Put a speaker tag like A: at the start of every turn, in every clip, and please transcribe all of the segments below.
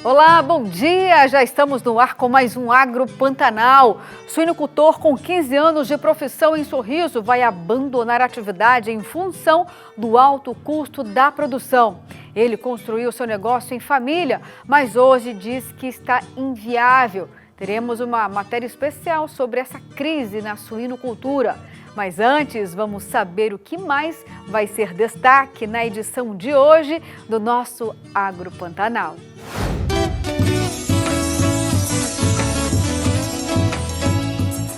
A: Olá, bom dia! Já estamos no ar com mais um Agro Pantanal. Suinocultor com 15 anos de profissão em Sorriso vai abandonar a atividade em função do alto custo da produção. Ele construiu seu negócio em família, mas hoje diz que está inviável. Teremos uma matéria especial sobre essa crise na suinocultura. Mas antes, vamos saber o que mais vai ser destaque na edição de hoje do nosso Agro Pantanal.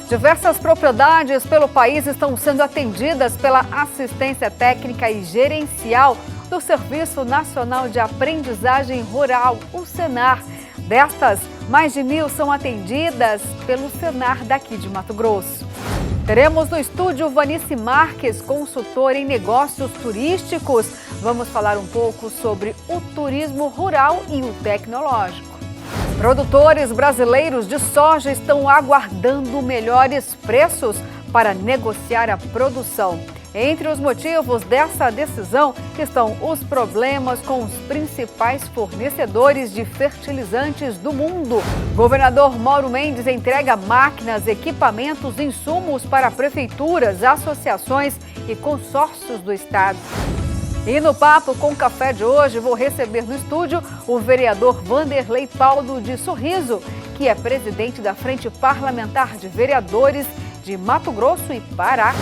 A: Diversas propriedades pelo país estão sendo atendidas pela assistência técnica e gerencial do Serviço Nacional de Aprendizagem Rural, o Senar. Destas, mais de 1.000 são atendidas pelo Senar daqui de Mato Grosso. Teremos no estúdio Vanice Marques, consultora em negócios turísticos. Vamos falar um pouco sobre o turismo rural e o tecnológico. Produtores brasileiros de soja estão aguardando melhores preços para negociar a produção. Entre os motivos dessa decisão estão os problemas com os principais fornecedores de fertilizantes do mundo. Governador Mauro Mendes entrega máquinas, equipamentos e insumos para prefeituras, associações e consórcios do estado. E no Papo com Café de hoje, vou receber no estúdio o vereador Vanderlei Paulo de Sorriso, que é presidente da Frente Parlamentar de Vereadores de Mato Grosso e Pará.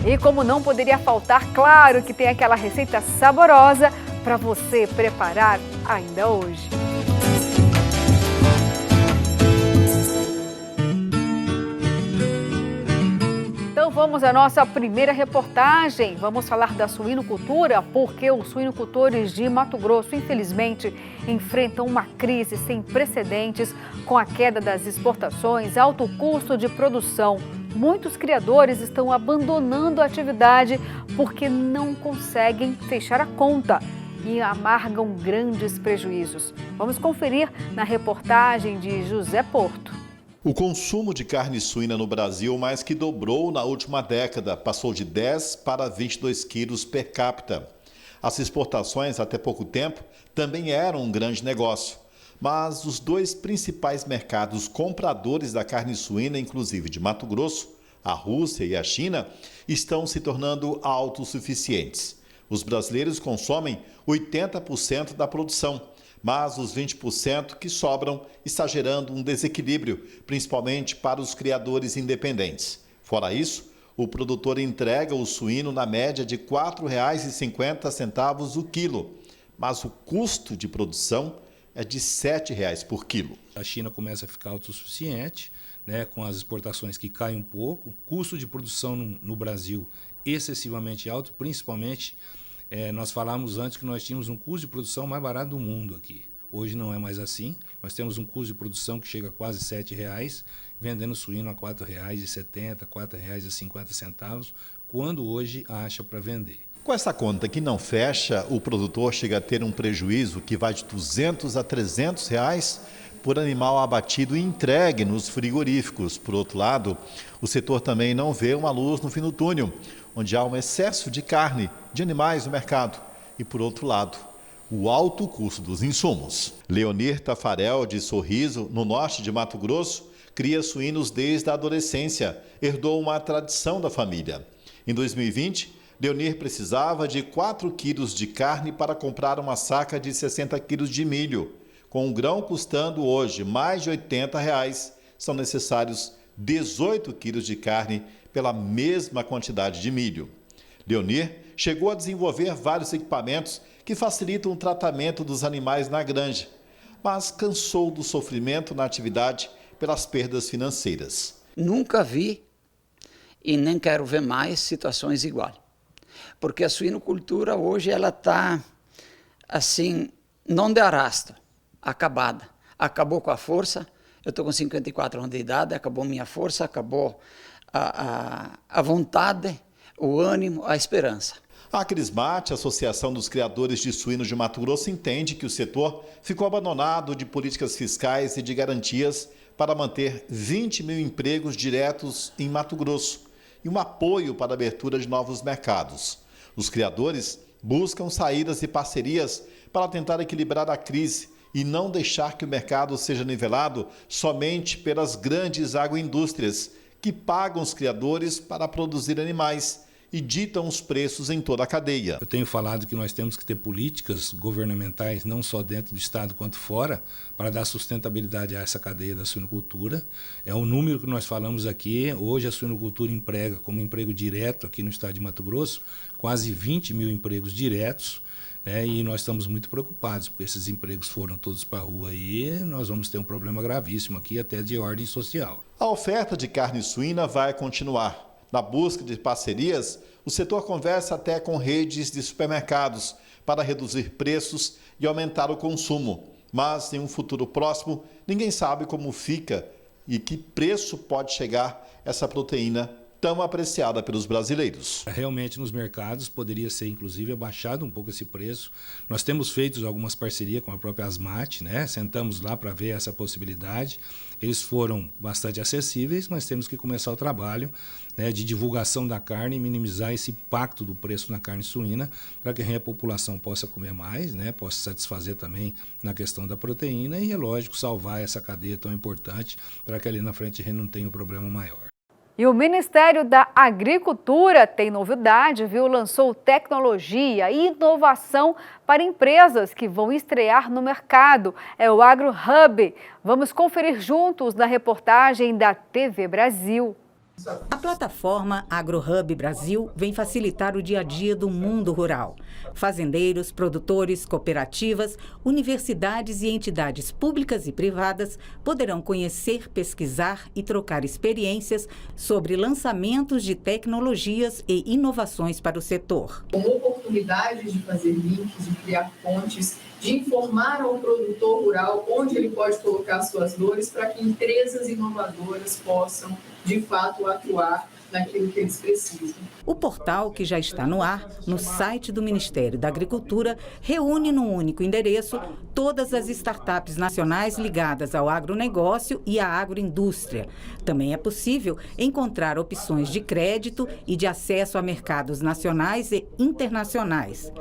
A: E como não poderia faltar, claro que tem aquela receita saborosa para você preparar ainda hoje. Então vamos à nossa primeira reportagem. Vamos falar da suinocultura, porque os suinocultores de Mato Grosso, infelizmente, enfrentam uma crise sem precedentes com a queda das exportações, alto custo de produção. Muitos criadores estão abandonando a atividade porque não conseguem fechar a conta e amargam grandes prejuízos. Vamos conferir na reportagem de José Porto.
B: O consumo de carne suína no Brasil mais que dobrou na última década, passou de 10 para 22 quilos per capita. As exportações, até pouco tempo, também eram um grande negócio. Mas os dois principais mercados compradores da carne suína, inclusive de Mato Grosso, a Rússia e a China, estão se tornando autossuficientes. Os brasileiros consomem 80% da produção, mas os 20% que sobram está gerando um desequilíbrio, principalmente para os criadores independentes. Fora isso, o produtor entrega o suíno na média de R$ 4,50 o quilo, mas o custo de produção é de R$ 7,00 por quilo.
C: A China começa a ficar autossuficiente, com as exportações que caem um pouco, custo de produção no Brasil excessivamente alto, principalmente, nós falamos antes que nós tínhamos um custo de produção mais barato do mundo aqui. Hoje não é mais assim, nós temos um custo de produção que chega a quase R$ 7,00, vendendo suíno a R$ 4,70, R$ 4,50, quando hoje acha para vender.
B: Com essa conta que não fecha, o produtor chega a ter um prejuízo que vai de R$ 200 a R$ 300 por animal abatido e entregue nos frigoríficos. Por outro lado, o setor também não vê uma luz no fim do túnel, onde há um excesso de carne de animais no mercado. E por outro lado, o alto custo dos insumos. Leonir Tafarel, de Sorriso, no norte de Mato Grosso, cria suínos desde a adolescência, herdou uma tradição da família. Em 2020, Leonir precisava de 4 quilos de carne para comprar uma saca de 60 quilos de milho. Com o grão custando hoje mais de R$ 80, são necessários 18 quilos de carne pela mesma quantidade de milho. Leonir chegou a desenvolver vários equipamentos que facilitam o tratamento dos animais na granja, mas cansou do sofrimento na atividade pelas perdas financeiras.
D: Nunca vi e nem quero ver mais situações iguais. Porque a suinocultura hoje ela está assim, não de arrasto, acabada. Acabou com a força, eu estou com 54 anos de idade, acabou minha força, acabou a vontade, o ânimo, a esperança.
B: A Crismate, Associação dos Criadores de Suínos de Mato Grosso, entende que o setor ficou abandonado de políticas fiscais e de garantias para manter 20 mil empregos diretos em Mato Grosso e um apoio para a abertura de novos mercados. Os criadores buscam saídas e parcerias para tentar equilibrar a crise e não deixar que o mercado seja nivelado somente pelas grandes agroindústrias, que pagam os criadores para produzir animais e ditam os preços em toda a cadeia.
C: Eu tenho falado que nós temos que ter políticas governamentais, não só dentro do Estado quanto fora, para dar sustentabilidade a essa cadeia da suinocultura. É um número que nós falamos aqui. Hoje a suinocultura emprega como emprego direto aqui no estado de Mato Grosso quase 20 mil empregos diretos, né? E nós estamos muito preocupados, porque esses empregos foram todos para a rua e nós vamos ter um problema gravíssimo aqui, até de ordem social.
B: A oferta de carne suína vai continuar. Na busca de parcerias, o setor conversa até com redes de supermercados para reduzir preços e aumentar o consumo. Mas em um futuro próximo, ninguém sabe como fica e que preço pode chegar essa proteína tão apreciada pelos brasileiros.
C: Realmente nos mercados poderia ser inclusive abaixado um pouco esse preço. Nós temos feito algumas parcerias com a própria Asmate, né? Sentamos lá para ver essa possibilidade. Eles foram bastante acessíveis, mas temos que começar o trabalho, né, de divulgação da carne e minimizar esse impacto do preço na carne suína para que a população possa comer mais, né, possa satisfazer também na questão da proteína e, é lógico, salvar essa cadeia tão importante para que ali na frente a gente não tenha um problema maior.
A: E o Ministério da Agricultura tem novidade, viu? Lançou tecnologia e inovação para empresas que vão estrear no mercado. É o AgroHub. Vamos conferir juntos na reportagem da TV Brasil.
E: A plataforma AgroHub Brasil vem facilitar o dia a dia do mundo rural. Fazendeiros, produtores, cooperativas, universidades e entidades públicas e privadas poderão conhecer, pesquisar e trocar experiências sobre lançamentos de tecnologias e inovações para o setor.
F: Com oportunidades de fazer links, de criar pontes, de informar ao produtor rural onde ele pode colocar suas dores para que empresas inovadoras possam, de fato, atuar naquilo que eles precisam.
E: O portal, que já está no ar, no site do Ministério da Agricultura, reúne num único endereço todas as startups nacionais ligadas ao agronegócio e à agroindústria. Também é possível encontrar opções de crédito e de acesso a mercados nacionais e internacionais.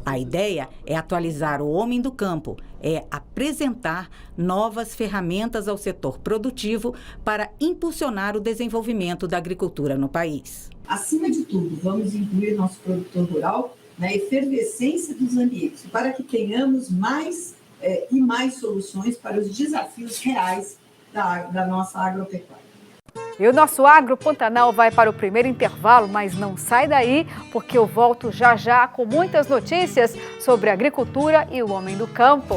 E: A ideia é atualizar o homem do campo, é apresentar novas ferramentas ao setor produtivo para impulsionar o desenvolvimento da agricultura no país.
G: Acima de tudo, vamos incluir nosso produtor rural na efervescência dos ambientes, para que tenhamos mais e mais soluções para os desafios reais da nossa agropecuária.
A: E o nosso Agro Pantanal vai para o primeiro intervalo, mas não sai daí, porque eu volto já já com muitas notícias sobre agricultura e o homem do campo.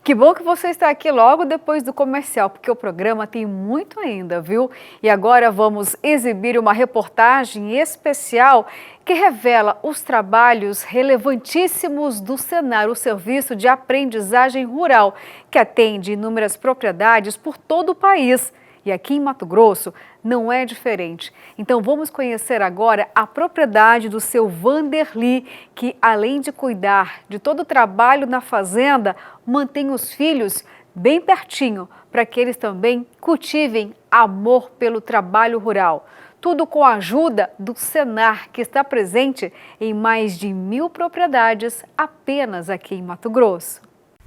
A: Que bom que você está aqui logo depois do comercial, porque o programa tem muito ainda, viu? E agora vamos exibir uma reportagem especial que revela os trabalhos relevantíssimos do Senar, o Serviço de Aprendizagem Rural, que atende inúmeras propriedades por todo o país. E aqui em Mato Grosso não é diferente. Então vamos conhecer agora a propriedade do seu Vanderly, que além de cuidar de todo o trabalho na fazenda, mantém os filhos bem pertinho para que eles também cultivem amor pelo trabalho rural. Tudo com a ajuda do Senar, que está presente em mais de 1000 propriedades apenas aqui em Mato Grosso.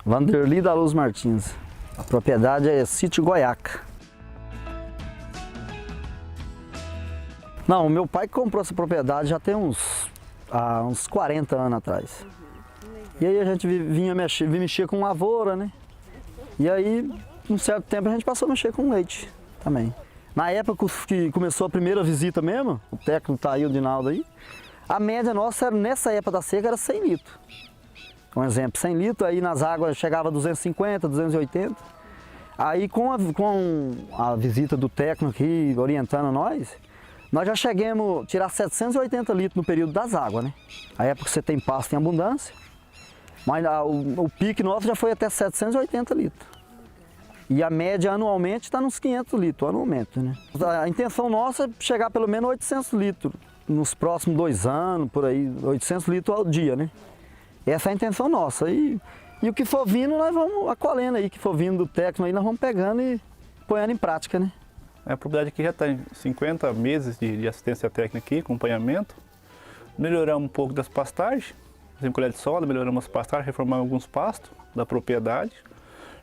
H: Vanderly da Luz Martins. A propriedade é Sítio Goiaca. Não, o meu pai comprou essa propriedade já tem uns 40 anos atrás. E aí a gente vinha mexer com lavoura, né? E aí, um certo tempo, a gente passou a mexer com leite também. Na época que começou a primeira visita mesmo, o técnico tá aí, o Dinaldo aí, a média nossa, nessa época da seca, era 100 litros. Um exemplo, 100 litros, aí nas águas chegava a 250, 280. Aí com a visita do técnico aqui, orientando nós já chegamos a tirar 780 litros no período das águas, né? A época que você tem pasto em abundância, mas o pique nosso já foi até 780 litros. E a média anualmente está nos 500 litros, anualmente, né? A intenção nossa é chegar pelo menos 800 litros nos próximos 2 anos, por aí, 800 litros ao dia, né? Essa é a intenção nossa. E o que for vindo, nós vamos acolhendo aí, que for vindo do técnico aí, nós vamos pegando e ponhando em prática, né?
I: A propriedade aqui já tem 50 meses de assistência técnica aqui, acompanhamento. Melhoramos um pouco das pastagens, fizemos colher de soda, melhoramos as pastagens, reformamos alguns pastos da propriedade.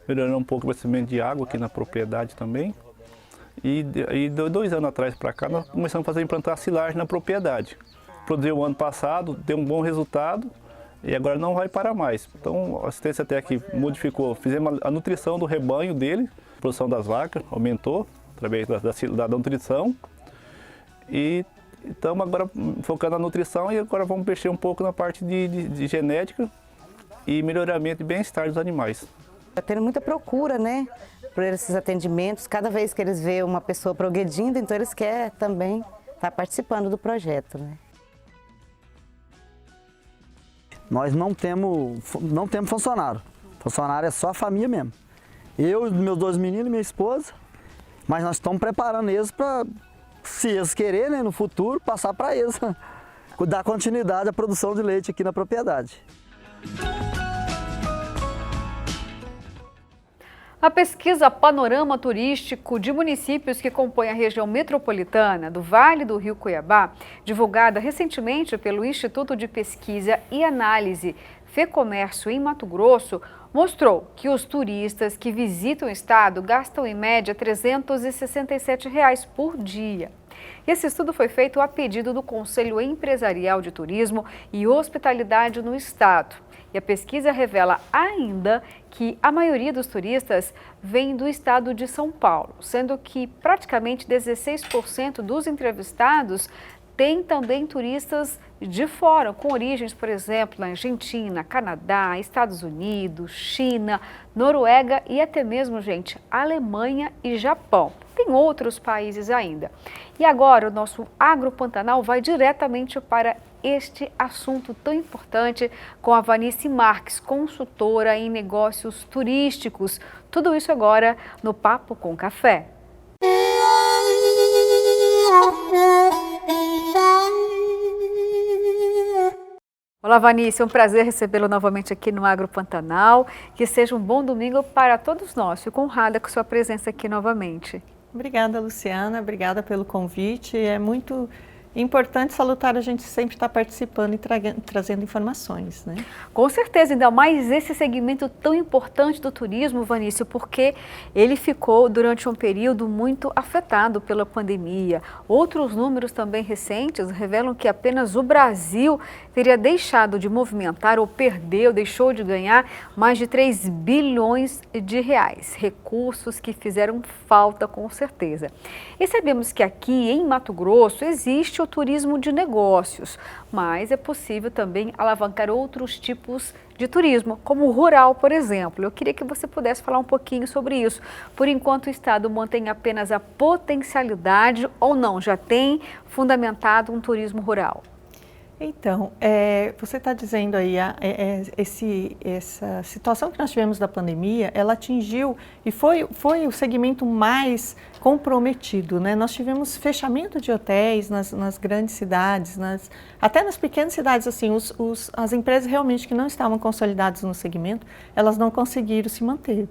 I: Melhoramos um pouco o abastecimento de água aqui na propriedade também. E 2 anos atrás para cá, nós começamos a implantar silagem na propriedade. Produziu o ano passado, deu um bom resultado e agora não vai parar mais. Então a assistência técnica modificou, fizemos a nutrição do rebanho dele, a produção das vacas aumentou através da nutrição. E estamos agora focando na nutrição e agora vamos mexer um pouco na parte de genética e melhoramento e bem-estar dos animais.
J: Está tendo muita procura, né, por esses atendimentos. Cada vez que eles veem uma pessoa progredindo, então eles querem também estar participando do projeto, né?
H: Nós não temos funcionário. Funcionário é só a família mesmo. Eu, meus 2 meninos e minha esposa, mas nós estamos preparando eles para, se eles quererem, né, no futuro, passar para eles, dar continuidade à produção de leite aqui na propriedade.
A: A pesquisa Panorama Turístico de municípios que compõem a região metropolitana do Vale do Rio Cuiabá, divulgada recentemente pelo Instituto de Pesquisa e Análise FEComércio em Mato Grosso, mostrou que os turistas que visitam o estado gastam em média R$ 367 por dia. Esse estudo foi feito a pedido do Conselho Empresarial de Turismo e Hospitalidade no estado. E a pesquisa revela ainda que a maioria dos turistas vem do estado de São Paulo, sendo que praticamente 16% dos entrevistados tem também turistas de fora, com origens, por exemplo, na Argentina, Canadá, Estados Unidos, China, Noruega e até mesmo, gente, Alemanha e Japão. Tem outros países ainda. E agora o nosso Agro Pantanal vai diretamente para este assunto tão importante com a Vanice Marques, consultora em negócios turísticos. Tudo isso agora no Papo com Café. Olá, Vanice, é um prazer recebê-lo novamente aqui no Agro Pantanal. Que seja um bom domingo para todos nós. Fico honrada com sua presença aqui novamente.
K: Obrigada, Luciana. Obrigada pelo convite. É muito importante, salutar, a gente sempre estar participando e trazendo informações, né?
A: Com certeza, ainda mais esse segmento tão importante do turismo, Vanice, porque ele ficou durante um período muito afetado pela pandemia. Outros números também recentes revelam que apenas o Brasil teria deixado de movimentar ou perdeu, deixou de ganhar mais de 3 bilhões de reais, recursos que fizeram falta com certeza. E sabemos que aqui em Mato Grosso existe o turismo de negócios, mas é possível também alavancar outros tipos de turismo, como o rural, por exemplo. Eu queria que você pudesse falar um pouquinho sobre isso. Por enquanto, o Estado mantém apenas a potencialidade ou não, já tem fundamentado um turismo rural?
K: Então, você está dizendo aí, essa situação que nós tivemos da pandemia, ela atingiu e foi o segmento mais comprometido, né? Nós tivemos fechamento de hotéis nas grandes cidades, até nas pequenas cidades, assim, as empresas realmente que não estavam consolidadas no segmento, elas não conseguiram se manter.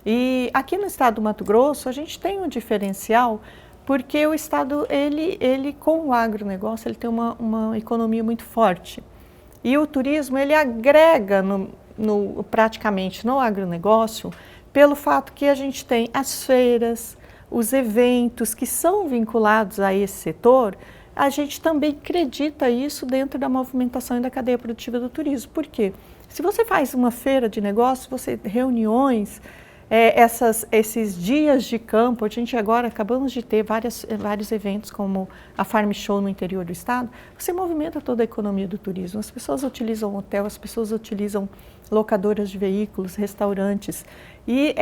K: E aqui no estado do Mato Grosso, a gente tem um diferencial, porque o Estado, ele com o agronegócio, ele tem uma economia muito forte. E o turismo, ele agrega praticamente no agronegócio, pelo fato que a gente tem as feiras, os eventos que são vinculados a esse setor, a gente também acredita isso dentro da movimentação e da cadeia produtiva do turismo. Por quê? Se você faz uma feira de negócio, reuniões, esses dias de campo, a gente agora acabamos de ter vários eventos como a Farm Show no interior do estado, você movimenta toda a economia do turismo. As pessoas utilizam hotel, as pessoas utilizam locadoras de veículos, restaurantes. E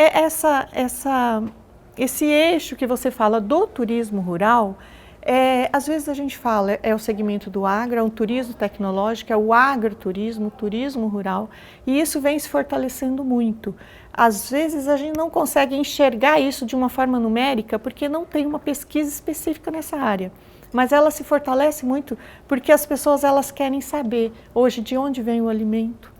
K: esse eixo que você fala do turismo rural, às vezes a gente fala, é o segmento do agro, é um turismo tecnológico, é o agroturismo, o turismo rural, e isso vem se fortalecendo muito. Às vezes a gente não consegue enxergar isso de uma forma numérica porque não tem uma pesquisa específica nessa área. mas ela se fortalece muito porque as pessoas elas querem saber hoje de onde vem o alimento,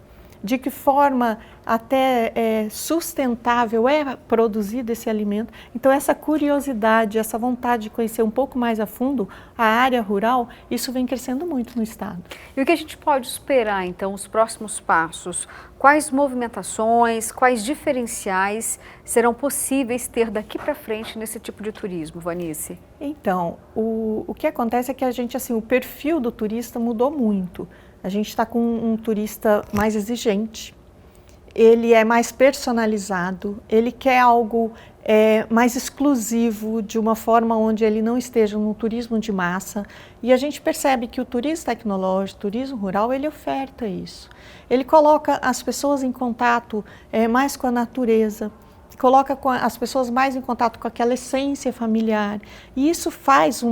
K: de que forma até sustentável é produzido esse alimento. Então essa curiosidade, essa vontade de conhecer um pouco mais a fundo a área rural, isso vem crescendo muito no estado.
A: E o que a gente pode esperar então, os próximos passos? Quais movimentações, quais diferenciais serão possíveis ter daqui para frente nesse tipo de turismo, Vanice?
K: Então, o que acontece é que a gente, assim, o perfil do turista mudou muito. A gente está com um turista mais exigente, ele é mais personalizado, ele quer algo mais exclusivo, de uma forma onde ele não esteja num turismo de massa. E a gente percebe que o turismo tecnológico, o turismo rural, ele oferta isso. Ele coloca as pessoas em contato mais com a natureza, coloca as pessoas mais em contato com aquela essência familiar. E isso faz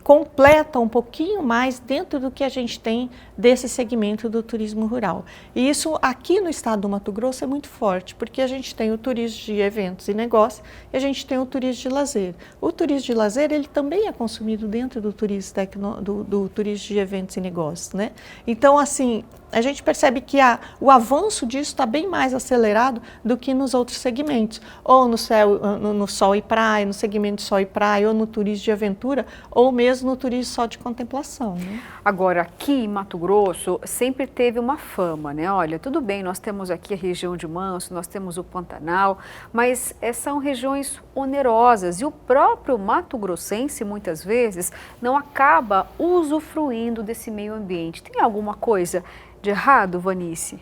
K: completa um pouquinho mais dentro do que a gente tem desse segmento do turismo rural. E isso aqui no estado do Mato Grosso é muito forte, porque a gente tem o turismo de eventos e negócios e a gente tem o turismo de lazer. O turismo de lazer, ele também é consumido dentro do turismo, do turismo de eventos e negócios, né? Então, assim, a gente percebe que o avanço disso está bem mais acelerado do que nos outros segmentos, ou no sol e praia, no segmento de sol e praia, ou no turismo de aventura, ou mesmo no turismo só de contemplação, né?
A: Agora, aqui em Mato Grosso, sempre teve uma fama, né? Olha, tudo bem, nós temos aqui a região de Manso, nós temos o Pantanal, mas são regiões onerosas e o próprio mato-grossense, muitas vezes, não acaba usufruindo desse meio ambiente. Tem alguma coisa de errado, Vanice?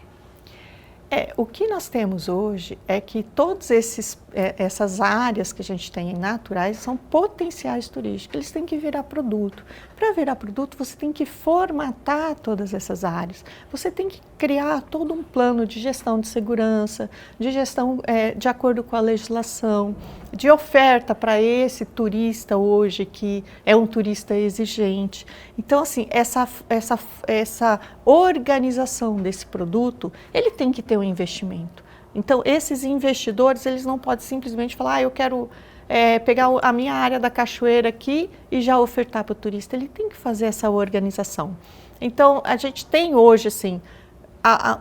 K: O que nós temos hoje é que todas essas áreas que a gente tem naturais são potenciais turísticos, eles têm que virar produto. Para virar produto, você tem que formatar todas essas áreas, você tem que criar todo um plano de gestão de segurança, de gestão de acordo com a legislação, de oferta para esse turista hoje, que é um turista exigente. Então, assim, essa organização desse produto, ele tem que ter um investimento. Então, esses investidores, eles não podem simplesmente falar, eu quero pegar a minha área da cachoeira aqui e já ofertar para o turista. Ele tem que fazer essa organização. Então, a gente tem hoje, assim,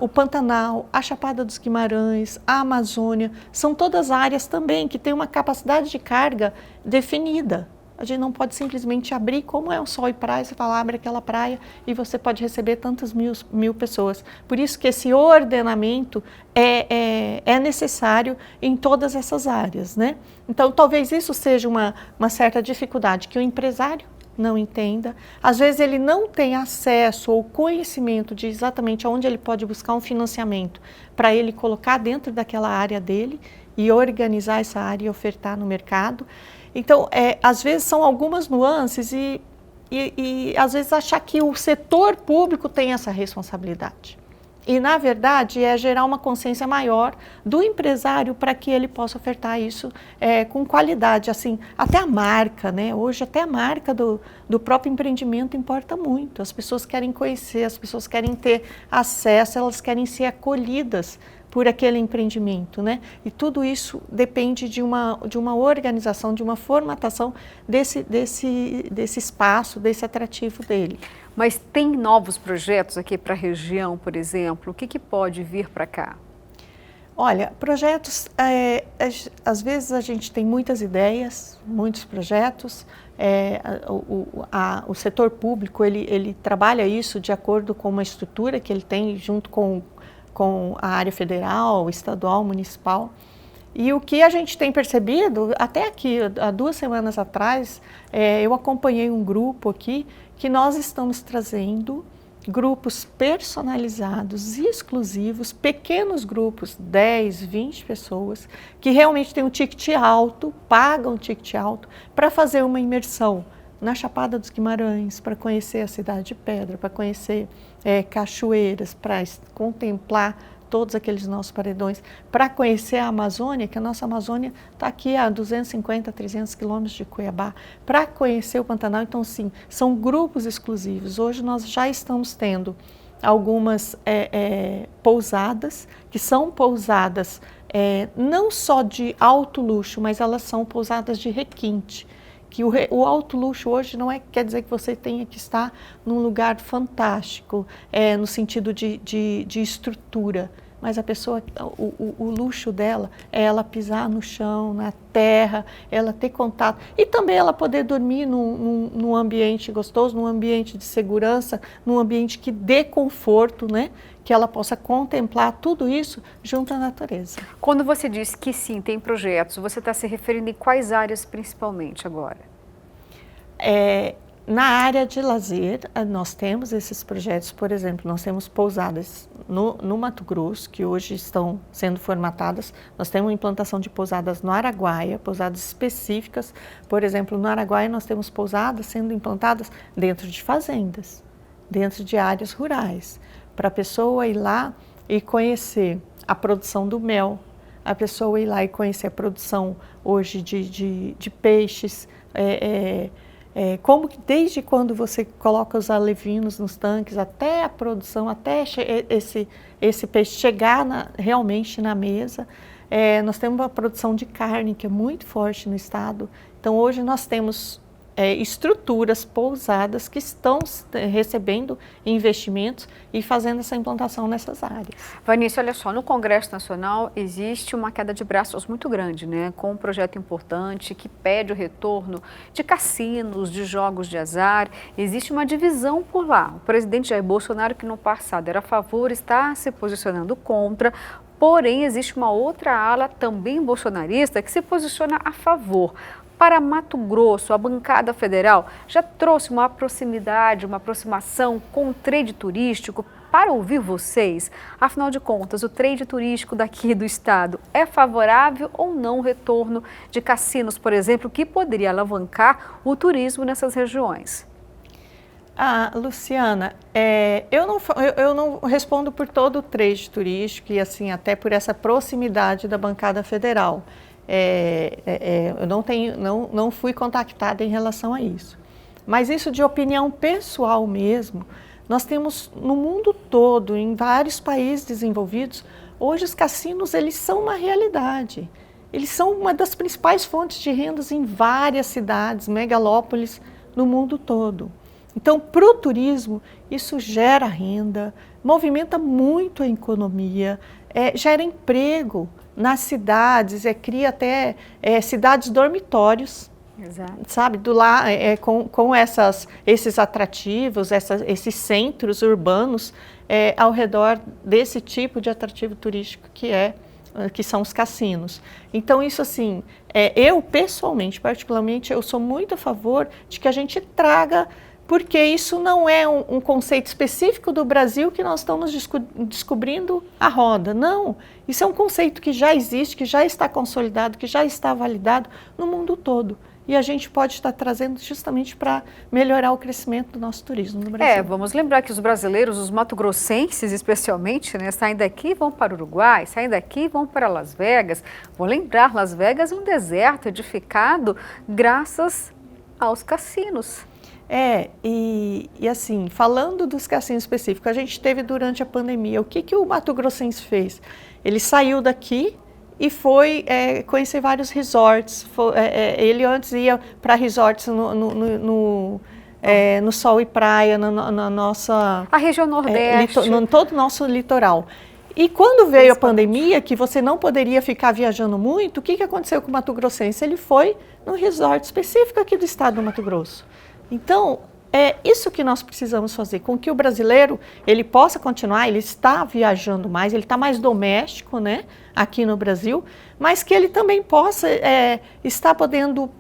K: o Pantanal, a Chapada dos Guimarães, a Amazônia, são todas áreas também que têm uma capacidade de carga definida. A gente não pode simplesmente abrir, como é o sol e praia, você fala, abre aquela praia e você pode receber tantas mil pessoas. Por isso que esse ordenamento é necessário em todas essas áreas, né? Então, talvez isso seja uma certa dificuldade que o empresário não entenda. Às vezes ele não tem acesso ou conhecimento de exatamente onde ele pode buscar um financiamento para ele colocar dentro daquela área dele e organizar essa área e ofertar no mercado. Então, às vezes são algumas nuances e às vezes achar que o setor público tem essa responsabilidade. E, na verdade, é gerar uma consciência maior do empresário para que ele possa ofertar isso com qualidade. Assim, até a marca, né? Hoje, até a marca do próprio empreendimento importa muito. As pessoas querem conhecer, as pessoas querem ter acesso, elas querem ser acolhidas por aquele empreendimento, né? E tudo isso depende de uma organização, de uma formatação desse espaço, desse atrativo dele.
A: Mas tem novos projetos aqui para a região, por exemplo? O que pode vir para cá?
K: Olha, projetos, às vezes a gente tem muitas ideias, muitos projetos. O setor público, ele trabalha isso de acordo com uma estrutura que ele tem junto com a área federal, estadual, municipal. E o que a gente tem percebido, até aqui, há 2 semanas atrás, eu acompanhei um grupo aqui que nós estamos trazendo grupos personalizados e exclusivos, pequenos grupos, 10, 20 pessoas, que realmente têm um ticket alto, pagam um ticket alto, para fazer uma imersão na Chapada dos Guimarães, para conhecer a Cidade de Pedra, para conhecer cachoeiras, para contemplar todos aqueles nossos paredões, para conhecer a Amazônia, que a nossa Amazônia está aqui a 250, 300 quilômetros de Cuiabá, para conhecer o Pantanal. Então, sim, são grupos exclusivos. Hoje nós já estamos tendo algumas pousadas, que são pousadas não só de alto luxo, mas elas são pousadas de requinte, que o alto luxo hoje não quer dizer que você tenha que estar num lugar fantástico, no sentido de estrutura, mas a pessoa, o luxo dela é ela pisar no chão, na terra, ela ter contato e também ela poder dormir num ambiente gostoso, num ambiente de segurança, num ambiente que dê conforto, né? Que ela possa contemplar tudo isso junto à natureza.
A: Quando você diz que sim, tem projetos, você está se referindo em quais áreas principalmente agora?
K: Na área de lazer, nós temos esses projetos, por exemplo, nós temos pousadas no Mato Grosso, que hoje estão sendo formatadas. Nós temos implantação de pousadas no Araguaia, pousadas específicas. Por exemplo, no Araguaia nós temos pousadas sendo implantadas dentro de fazendas, dentro de áreas rurais, para a pessoa ir lá e conhecer a produção do mel, a pessoa ir lá e conhecer a produção hoje de peixes, como que desde quando você coloca os alevinos nos tanques até a produção, até esse peixe chegar realmente na mesa. Nós temos uma produção de carne que é muito forte no estado, então hoje nós temos estruturas pousadas que estão recebendo investimentos e fazendo essa implantação nessas áreas.
A: Vanícia, olha só, no Congresso Nacional existe uma queda de braços muito grande, né? Com um projeto importante que pede o retorno de cassinos, de jogos de azar. Existe uma divisão por lá. O presidente Jair Bolsonaro, que no passado era a favor, está se posicionando contra. Porém, existe uma outra ala também bolsonarista que se posiciona a favor. Para Mato Grosso, a bancada federal já trouxe uma proximidade, uma aproximação com o trade turístico. Para ouvir vocês, afinal de contas, o trade turístico daqui do estado é favorável ou não o retorno de cassinos, por exemplo, que poderia alavancar o turismo nessas regiões?
K: Luciana, eu não respondo por todo o trade turístico e assim até por essa proximidade da bancada federal. Eu não fui contactada em relação a isso. Mas isso de opinião pessoal mesmo, nós temos no mundo todo, em vários países desenvolvidos, hoje os cassinos eles são uma realidade. Eles são uma das principais fontes de rendas em várias cidades, megalópolis no mundo todo. Então, para o turismo, isso gera renda, movimenta muito a economia, gera emprego nas cidades, cria até cidades dormitórios, exato, sabe, com esses atrativos, esses centros urbanos ao redor desse tipo de atrativo turístico que são os cassinos. Então isso assim, eu pessoalmente, particularmente, eu sou muito a favor de que a gente traga, porque isso não é um conceito específico do Brasil que nós estamos descobrindo a roda. Não, isso é um conceito que já existe, que já está consolidado, que já está validado no mundo todo. E a gente pode estar trazendo justamente para melhorar o crescimento do nosso turismo no Brasil.
A: Vamos lembrar que os brasileiros, os mato-grossenses especialmente, né, saem daqui e vão para o Uruguai, saem daqui e vão para Las Vegas. Vou lembrar, Las Vegas é um deserto edificado graças aos cassinos.
K: E assim, falando dos cassinos específicos, a gente teve durante a pandemia, o que o Mato Grossense fez? Ele saiu daqui e foi conhecer vários resorts. Ele antes ia para resorts no Sol e Praia, na nossa...
A: A região Nordeste.
K: No todo o nosso litoral. E quando veio a pandemia, que você não poderia ficar viajando muito, o que aconteceu com o Mato Grossense? Ele foi num resort específico aqui do estado do Mato Grosso. Então, é isso que nós precisamos fazer, com que o brasileiro ele possa continuar, ele está viajando mais, ele está mais doméstico, né, aqui no Brasil, mas que ele também possa estar podendo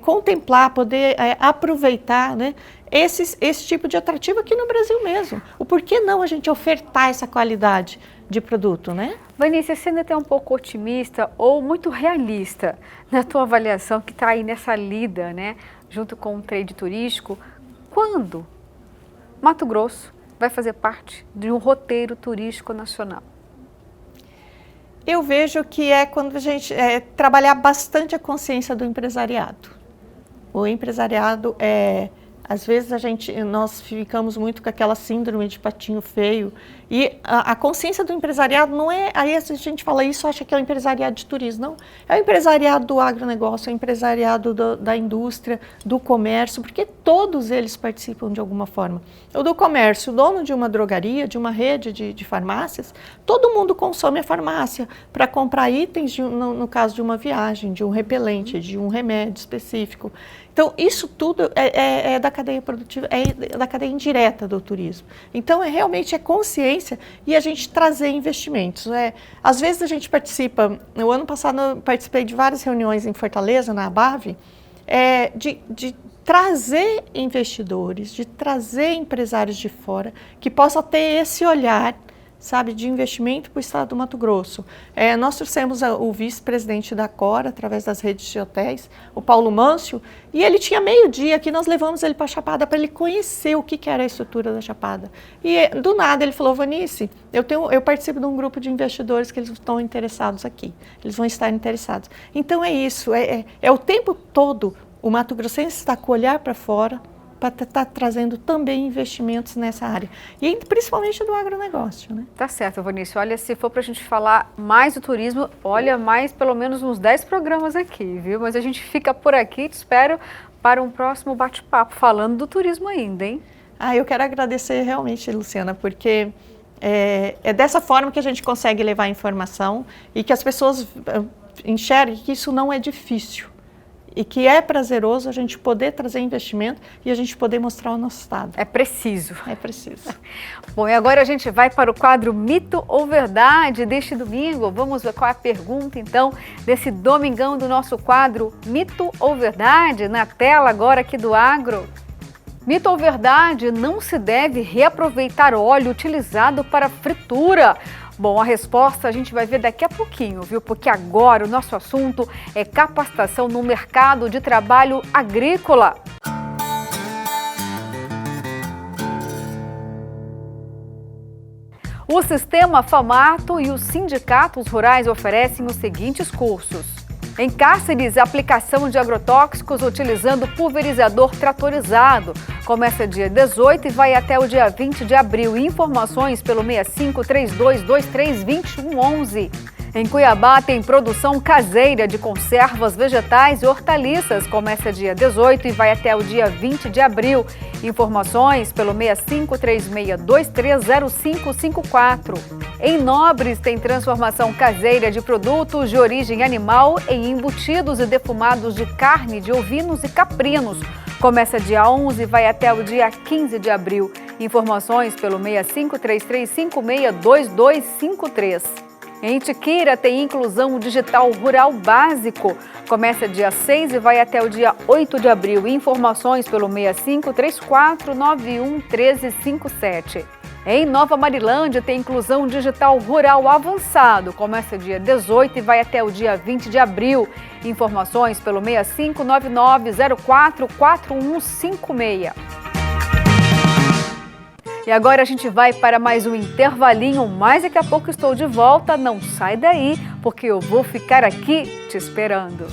K: contemplar, poder aproveitar, né, esse tipo de atrativo aqui no Brasil mesmo. O porquê não a gente ofertar essa qualidade de produto, né?
A: Vanícia, você ainda está um pouco otimista ou muito realista na tua avaliação que está aí nessa lida, né, junto com o trade turístico, quando Mato Grosso vai fazer parte de um roteiro turístico nacional?
K: Eu vejo que quando a gente trabalhar bastante a consciência do empresariado. O empresariado Às vezes nós ficamos muito com aquela síndrome de patinho feio e a consciência do empresariado não é, aí a gente fala isso, acha que é o empresariado de turismo, não, é o empresariado do agronegócio, é o empresariado da indústria, do comércio, porque todos eles participam de alguma forma. O do comércio, o dono de uma drogaria, de uma rede de farmácias, todo mundo consome a farmácia para comprar itens, no caso de uma viagem, de um repelente, de um remédio específico. Então, isso tudo é da cadeia produtiva, é da cadeia indireta do turismo. Então, realmente é consciência e a gente trazer investimentos. Às vezes a gente participa, no ano passado eu participei de várias reuniões em Fortaleza, na ABAV, de trazer investidores, de trazer empresários de fora que possam ter esse olhar, sabe, de investimento para o estado do Mato Grosso. Nós trouxemos o vice-presidente da Cora, através das redes de hotéis, o Paulo Mâncio, e ele tinha meio-dia que nós levamos ele para a Chapada para ele conhecer o que era a estrutura da Chapada. E do nada ele falou, Vanice, eu participo de um grupo de investidores que eles estão interessados aqui, eles vão estar interessados. Então é isso, é o tempo todo o Mato Grossense está com o olhar para fora, para estar trazendo também investimentos nessa área. E principalmente do agronegócio, né?
A: Tá certo, Vanice. Olha, se for para a gente falar mais do turismo, olha, mais pelo menos uns 10 programas aqui, viu? Mas a gente fica por aqui, te espero para um próximo bate-papo falando do turismo ainda, hein?
K: Eu quero agradecer realmente, Luciana, porque é dessa forma que a gente consegue levar informação e que as pessoas enxerguem que isso não é difícil. E que é prazeroso a gente poder trazer investimento e a gente poder mostrar o nosso estado.
A: É preciso.
K: É preciso.
A: Bom, e agora a gente vai para o quadro Mito ou Verdade deste domingo. Vamos ver qual é a pergunta, então, desse domingão do nosso quadro Mito ou Verdade, na tela agora aqui do Agro. Mito ou verdade, não se deve reaproveitar óleo utilizado para fritura? Bom, a resposta a gente vai ver daqui a pouquinho, viu? Porque agora o nosso assunto é capacitação no mercado de trabalho agrícola. O Sistema Famato e os sindicatos rurais oferecem os seguintes cursos. Em Cáceres, aplicação de agrotóxicos utilizando pulverizador tratorizado. Começa dia 18 e vai até o dia 20 de abril. Informações pelo 6532232111. Em Cuiabá tem produção caseira de conservas vegetais e hortaliças. Começa dia 18 e vai até o dia 20 de abril. Informações pelo 6536230554. Em Nobres tem transformação caseira de produtos de origem animal em embutidos e defumados de carne de ovinos e caprinos. Começa dia 11 e vai até o dia 15 de abril. Informações pelo 6533562253. Em Tiquira tem inclusão digital rural básico. Começa dia 6 e vai até o dia 8 de abril. Informações pelo 6534911357. Em Nova Marilândia tem inclusão digital rural avançado. Começa dia 18 e vai até o dia 20 de abril. Informações pelo 6599044156. E agora a gente vai para mais um intervalinho, mas daqui a pouco estou de volta. Não sai daí, porque eu vou ficar aqui te esperando.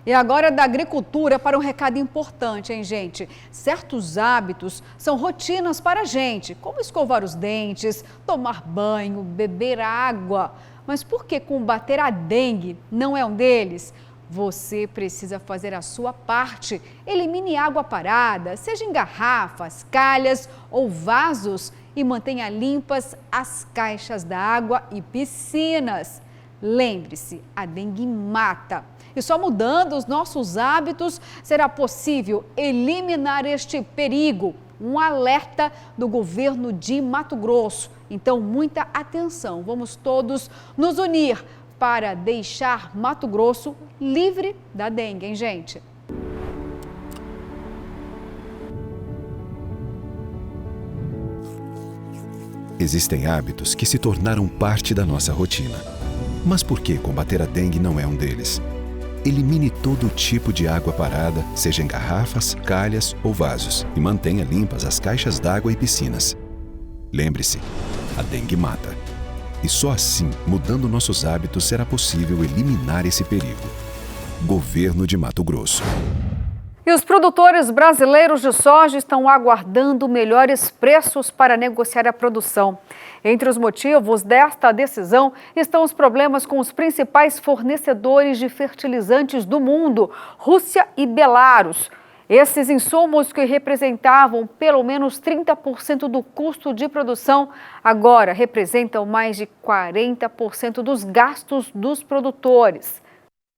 A: E agora da agricultura para um recado importante, hein, gente? Certos hábitos são rotinas para a gente, como escovar os dentes, tomar banho, beber água. Mas por que combater a dengue não é um deles? Você precisa fazer a sua parte. Elimine água parada, seja em garrafas, calhas ou vasos, e mantenha limpas as caixas d'água e piscinas. Lembre-se, a dengue mata. E só mudando os nossos hábitos será possível eliminar este perigo. Um alerta do governo de Mato Grosso. Então, muita atenção. Vamos todos nos unir para deixar Mato Grosso livre da dengue, hein, gente?
L: Existem hábitos que se tornaram parte da nossa rotina. Mas por que combater a dengue não é um deles? Elimine todo tipo de água parada, seja em garrafas, calhas ou vasos, e mantenha limpas as caixas d'água e piscinas. Lembre-se, a dengue mata. E só assim, mudando nossos hábitos, será possível eliminar esse perigo. Governo de Mato Grosso.
A: E os produtores brasileiros de soja estão aguardando melhores preços para negociar a produção. Entre os motivos desta decisão estão os problemas com os principais fornecedores de fertilizantes do mundo, Rússia e Belarus. Esses insumos, que representavam pelo menos 30% do custo de produção, agora representam mais de 40% dos gastos dos produtores.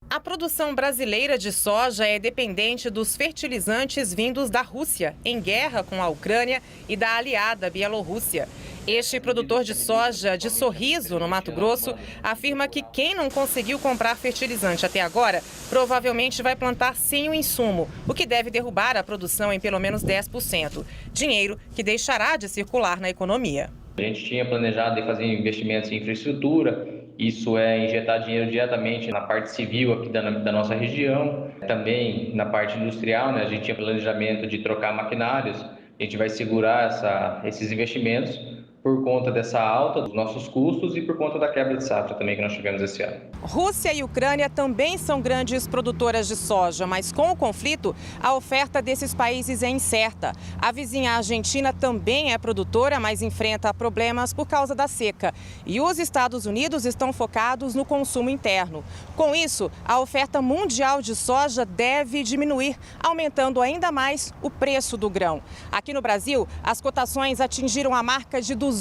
M: A produção brasileira de soja é dependente dos fertilizantes vindos da Rússia, em guerra com a Ucrânia, e da aliada Bielorrússia. Este produtor de soja de Sorriso, no Mato Grosso, afirma que quem não conseguiu comprar fertilizante até agora provavelmente vai plantar sem o insumo, o que deve derrubar a produção em pelo menos 10%. Dinheiro que deixará de circular na economia.
N: A gente tinha planejado fazer investimentos em infraestrutura, isso é injetar dinheiro diretamente na parte civil aqui da nossa região, também na parte industrial, né? A gente tinha planejamento de trocar maquinários, a gente vai segurar esses investimentos por conta dessa alta dos nossos custos e por conta da quebra de safra também que nós tivemos esse ano.
M: Rússia e Ucrânia também são grandes produtoras de soja, mas com o conflito, a oferta desses países é incerta. A vizinha Argentina também é produtora, mas enfrenta problemas por causa da seca. E os Estados Unidos estão focados no consumo interno. Com isso, a oferta mundial de soja deve diminuir, aumentando ainda mais o preço do grão. Aqui no Brasil, as cotações atingiram a marca de R$200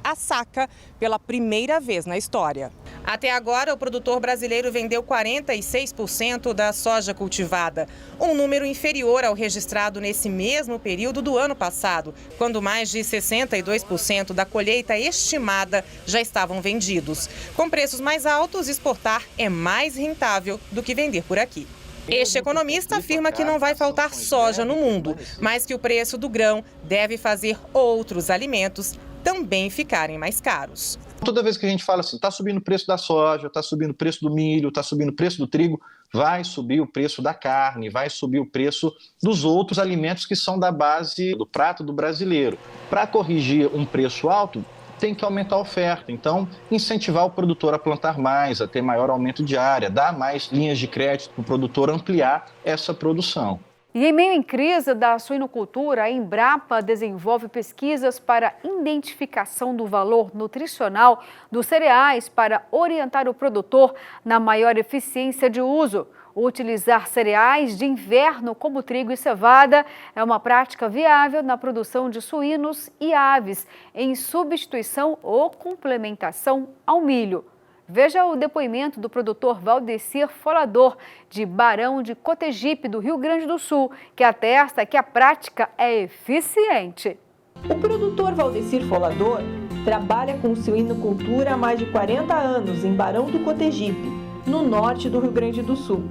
M: a saca pela primeira vez na história. Até agora, o produtor brasileiro vendeu 46% da soja cultivada, um número inferior ao registrado nesse mesmo período do ano passado, quando mais de 62% da colheita estimada já estavam vendidos. Com preços mais altos, exportar é mais rentável do que vender por aqui. Este economista afirma que não vai faltar soja no mundo, mas que o preço do grão deve fazer outros alimentos também ficarem mais caros.
O: Toda vez que a gente fala assim, está subindo o preço da soja, está subindo o preço do milho, está subindo o preço do trigo, vai subir o preço da carne, vai subir o preço dos outros alimentos que são da base do prato do brasileiro. Para corrigir um preço alto, tem que aumentar a oferta. Então, incentivar o produtor a plantar mais, a ter maior aumento de área, dar mais linhas de crédito para o produtor ampliar essa produção.
A: E em meio à crise da suinocultura, a Embrapa desenvolve pesquisas para identificação do valor nutricional dos cereais para orientar o produtor na maior eficiência de uso. Utilizar cereais de inverno como trigo e cevada é uma prática viável na produção de suínos e aves, em substituição ou complementação ao milho. Veja o depoimento do produtor Valdecir Folador, de Barão de Cotegipe, do Rio Grande do Sul, que atesta que a prática é eficiente.
P: O produtor Valdecir Folador trabalha com suinocultura há mais de 40 anos em Barão do Cotegipe, no norte do Rio Grande do Sul.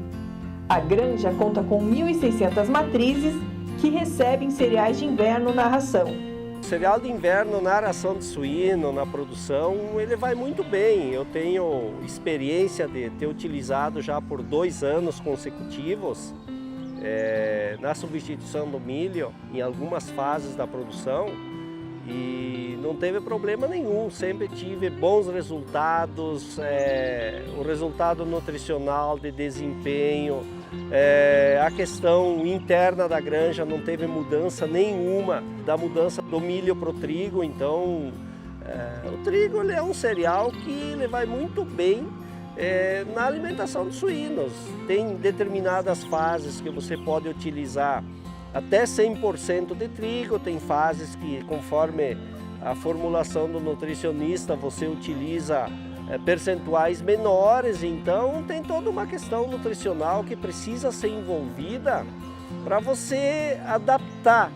P: A granja conta com 1.600 matrizes que recebem cereais de inverno na ração.
Q: O cereal de inverno na ração de suíno, na produção, ele vai muito bem. Eu tenho experiência de ter utilizado já por 2 anos consecutivos na substituição do milho em algumas fases da produção e não teve problema nenhum. Sempre tive bons resultados, o resultado nutricional de desempenho, a questão interna da granja não teve mudança nenhuma da mudança do milho para o trigo. Então o trigo ele é um cereal que ele vai muito bem na alimentação dos suínos. Tem determinadas fases que você pode utilizar até 100% de trigo, tem fases que, conforme a formulação do nutricionista, você utiliza percentuais menores. Então tem toda uma questão nutricional que precisa ser envolvida para você adaptar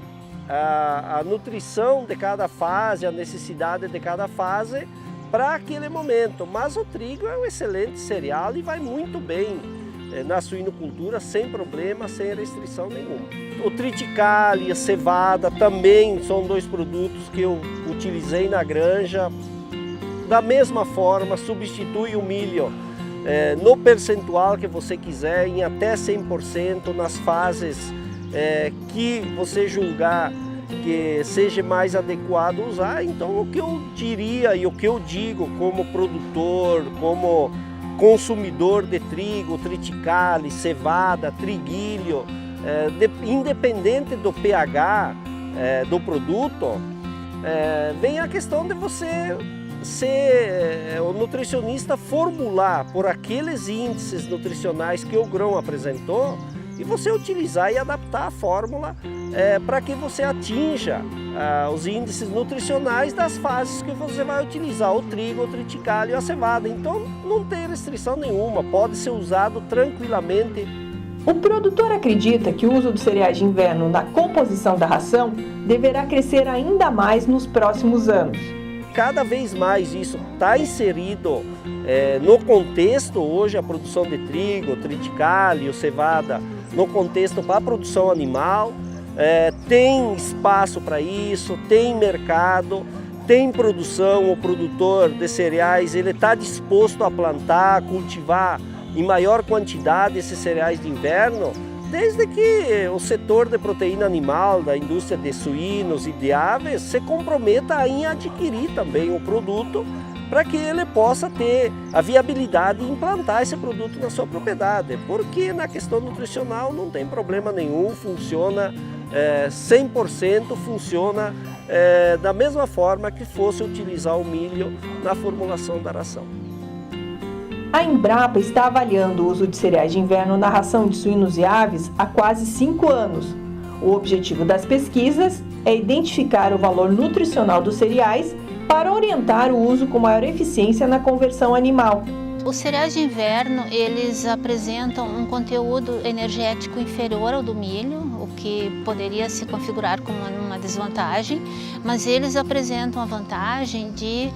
Q: a nutrição de cada fase, a necessidade de cada fase para aquele momento. Mas o trigo é um excelente cereal e vai muito bem na suinocultura, sem problema, sem restrição nenhuma. O triticale e a cevada também são 2 produtos que eu utilizei na granja. Da mesma forma, substitui o milho no percentual que você quiser, em até 100%, nas fases que você julgar que seja mais adequado usar. Então, o que eu diria e o que eu digo como produtor, como consumidor de trigo, triticale, cevada, triguilho, independente do pH do produto, vem a questão de você ser o nutricionista formular por aqueles índices nutricionais que o grão apresentou e você utilizar e adaptar a fórmula para que você atinja os índices nutricionais das fases que você vai utilizar, o trigo, o triticale e a cevada. Então não tem restrição nenhuma, pode ser usado tranquilamente.
P: O produtor acredita que o uso dos cereais de inverno na composição da ração deverá crescer ainda mais nos próximos anos.
Q: Cada vez mais isso está inserido no contexto hoje, a produção de trigo, triticale, cevada, no contexto para a produção animal. Tem espaço para isso, tem mercado, tem produção. O produtor de cereais ele está disposto a plantar, cultivar em maior quantidade esses cereais de inverno, desde que o setor de proteína animal, da indústria de suínos e de aves, se comprometa em adquirir também o produto para que ele possa ter a viabilidade de implantar esse produto na sua propriedade, porque na questão nutricional não tem problema nenhum, funciona 100%, funciona da mesma forma que fosse utilizar o milho na formulação da ração.
P: A Embrapa está avaliando o uso de cereais de inverno na ração de suínos e aves há quase 5 anos. O objetivo das pesquisas é identificar o valor nutricional dos cereais para orientar o uso com maior eficiência na conversão animal.
R: Os cereais de inverno, eles apresentam um conteúdo energético inferior ao do milho, o que poderia se configurar como uma desvantagem, mas eles apresentam a vantagem de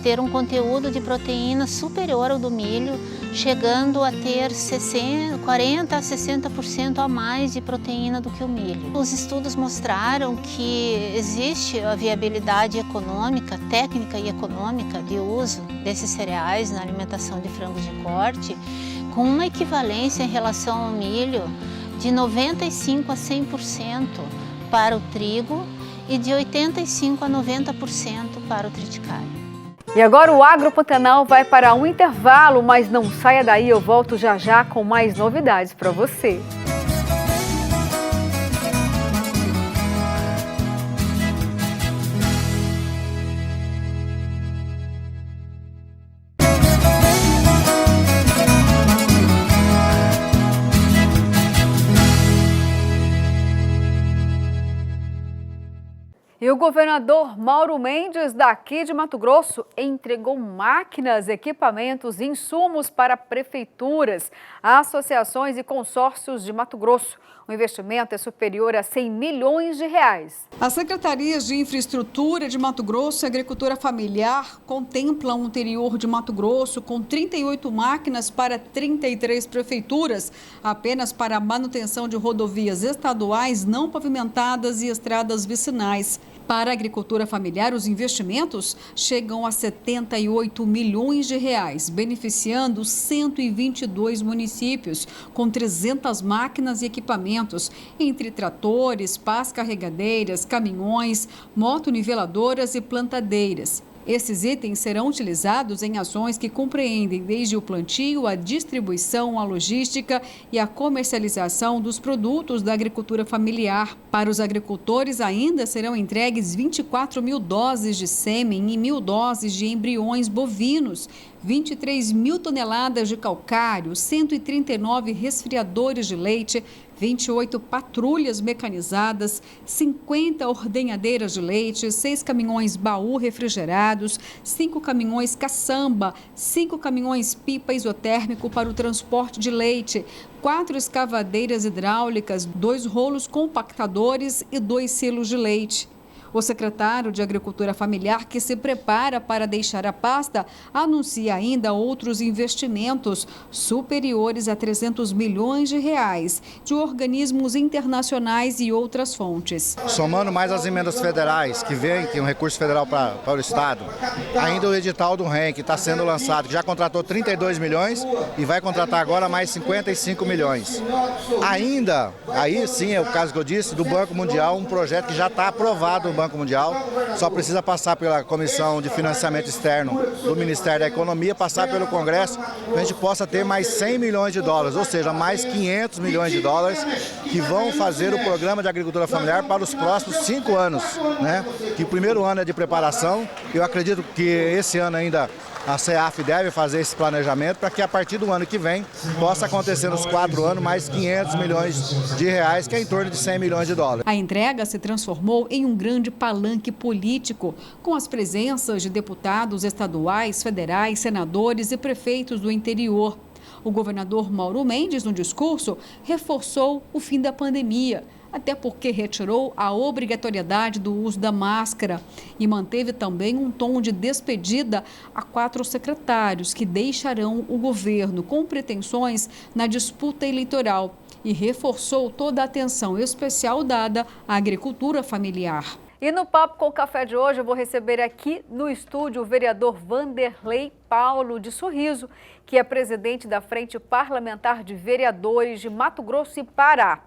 R: ter um conteúdo de proteína superior ao do milho, chegando a ter 40% a 60% a mais de proteína do que o milho. Os estudos mostraram que existe a viabilidade econômica, técnica e econômica de uso desses cereais na alimentação de frangos de corte, com uma equivalência em relação ao milho de 95% a 100% para o trigo e de 85% a 90% para o triticale.
A: E agora o Agro Pantanal vai para um intervalo, mas não saia daí, eu volto já já com mais novidades para você. E o governador Mauro Mendes, daqui de Mato Grosso, entregou máquinas, equipamentos e insumos para prefeituras, associações e consórcios de Mato Grosso. O investimento é superior a 100 milhões de reais.
S: As secretarias de Infraestrutura de Mato Grosso e Agricultura Familiar contemplam o interior de Mato Grosso com 38 máquinas para 33 prefeituras, apenas para a manutenção de rodovias estaduais não pavimentadas e estradas vicinais. Para a agricultura familiar, os investimentos chegam a 78 milhões de reais, beneficiando 122 municípios, com 300 máquinas e equipamentos, entre tratores, pás carregadeiras, caminhões, motoniveladoras e plantadeiras. Esses itens serão utilizados em ações que compreendem desde o plantio, a distribuição, a logística e a comercialização dos produtos da agricultura familiar. Para os agricultores, ainda serão entregues 24 mil doses de sêmen e 1.000 doses de embriões bovinos, 23 mil toneladas de calcário, 139 resfriadores de leite, 28 patrulhas mecanizadas, 50 ordenhadeiras de leite, 6 caminhões baú refrigerados, 5 caminhões caçamba, 5 caminhões pipa isotérmico para o transporte de leite, 4 escavadeiras hidráulicas, 2 rolos compactadores e 2 silos de leite. O secretário de Agricultura Familiar, que se prepara para deixar a pasta, anuncia ainda outros investimentos superiores a 300 milhões de reais de organismos internacionais e outras fontes.
T: Somando mais as emendas federais que vem, que é um recurso federal para o Estado, ainda o edital do REN, que está sendo lançado, que já contratou 32 milhões e vai contratar agora mais 55 milhões. Ainda, aí sim é o caso que eu disse, do Banco Mundial, um projeto que já está aprovado no Banco Mundial, só precisa passar pela Comissão de Financiamento Externo do Ministério da Economia, passar pelo Congresso, para a gente possa ter mais 100 milhões de dólares, ou seja, mais 500 milhões de dólares, que vão fazer o Programa de Agricultura Familiar para os próximos 5 anos, né? Que o primeiro ano é de preparação, eu acredito que esse ano ainda a CEAF deve fazer esse planejamento para que a partir do ano que vem possa acontecer nos 4 anos mais 500 milhões de reais, que é em torno de 100 milhões de dólares.
S: A entrega se transformou em um grande palanque político, com as presenças de deputados estaduais, federais, senadores e prefeitos do interior. O governador Mauro Mendes, no discurso, reforçou o fim da pandemia, até porque retirou a obrigatoriedade do uso da máscara e manteve também um tom de despedida a 4 secretários que deixarão o governo com pretensões na disputa eleitoral e reforçou toda a atenção especial dada à agricultura familiar.
A: E no Papo com o Café de hoje eu vou receber aqui no estúdio o vereador Vanderlei Paulo de Sorriso, que é presidente da Frente Parlamentar de Vereadores de Mato Grosso e Pará.